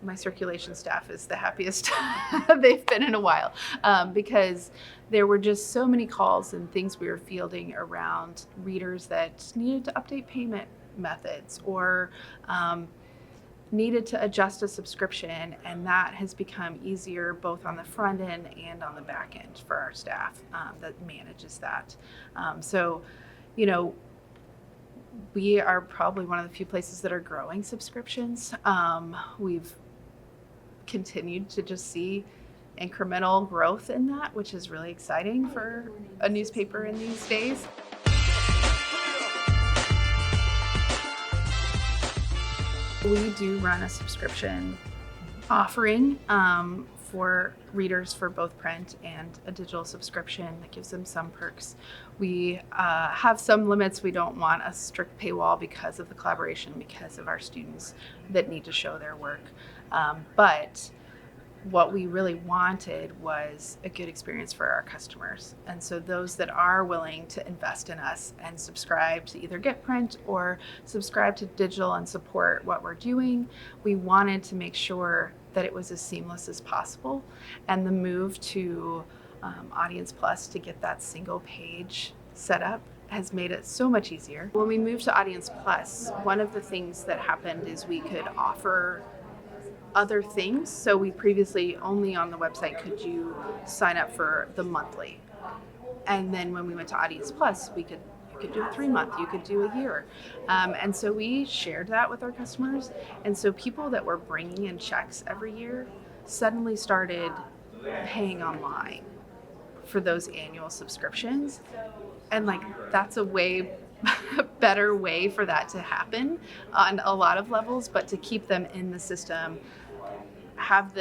my circulation staff is the happiest they've been in a while, because there were just so many calls and things we were fielding around readers that needed to update payment methods or needed to adjust a subscription, and that has become easier both on the front end and on the back end for our staff that manages that. So, you know, we are probably one of the few places that are growing subscriptions. We've continued to just see incremental growth in that, which is really exciting for a newspaper in these days. We do run a subscription offering for readers for both print and a digital subscription that gives them some perks. We have some limits. We don't want a strict paywall because of the collaboration, because of our students that need to show their work. But what we really wanted was a good experience for our customers. And so those that are willing to invest in us and subscribe to either get print or subscribe to digital and support what we're doing, we wanted to make sure that it was as seamless as possible. And the move to Audience Plus to get that single page set up has made it so much easier. When we moved to Audience Plus, one of the things that happened is we could offer other things. So we previously only on the website could you sign up for the monthly. And then when we went to Audience Plus, you could do a 3-month, you could do a year. And so we shared that with our customers. And so people that were bringing in checks every year suddenly started paying online for those annual subscriptions. And like, that's a way better way for that to happen on a lot of levels, but to keep them in the system, have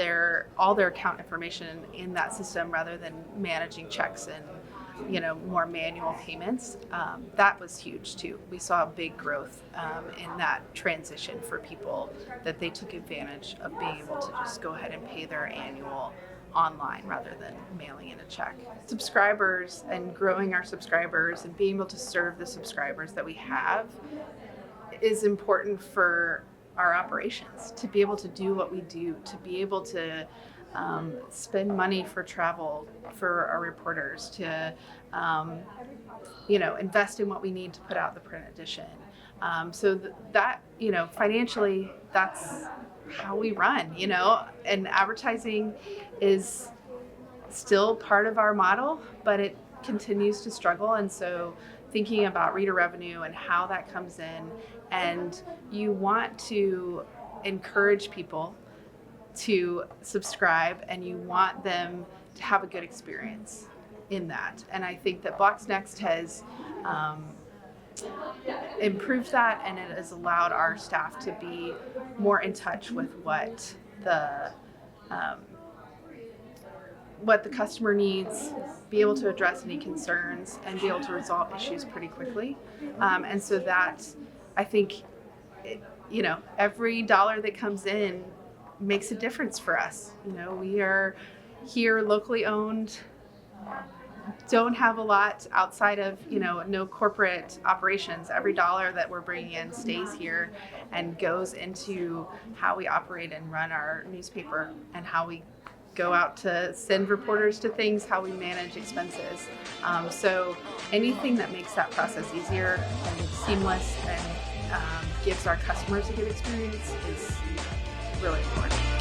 all their account information in that system rather than managing checks and more manual payments. That was huge too. We saw a big growth in that transition for people, that they took advantage of being able to just go ahead and pay their annual online rather than mailing in a check. Subscribers and growing our subscribers and being able to serve the subscribers that we have is important for our operations, to be able to do what we do, to be able to spend money for travel for our reporters, to invest in what we need to put out the print edition. So that financially, that's how we run, and advertising is still part of our model, but it continues to struggle. And so thinking about reader revenue and how that comes in, and you want to encourage people to subscribe and you want them to have a good experience in that. And I think that Blocks Next has improved that, and it has allowed our staff to be more in touch with what the customer needs, be able to address any concerns, and be able to resolve issues pretty quickly. And so that, I think, every dollar that comes in makes a difference for us. We are here locally owned, don't have a lot outside of, no corporate operations. Every dollar that we're bringing in stays here and goes into how we operate and run our newspaper, and how we go out to send reporters to things, how we manage expenses. So anything that makes that process easier and seamless and gives our customers a good experience is really important.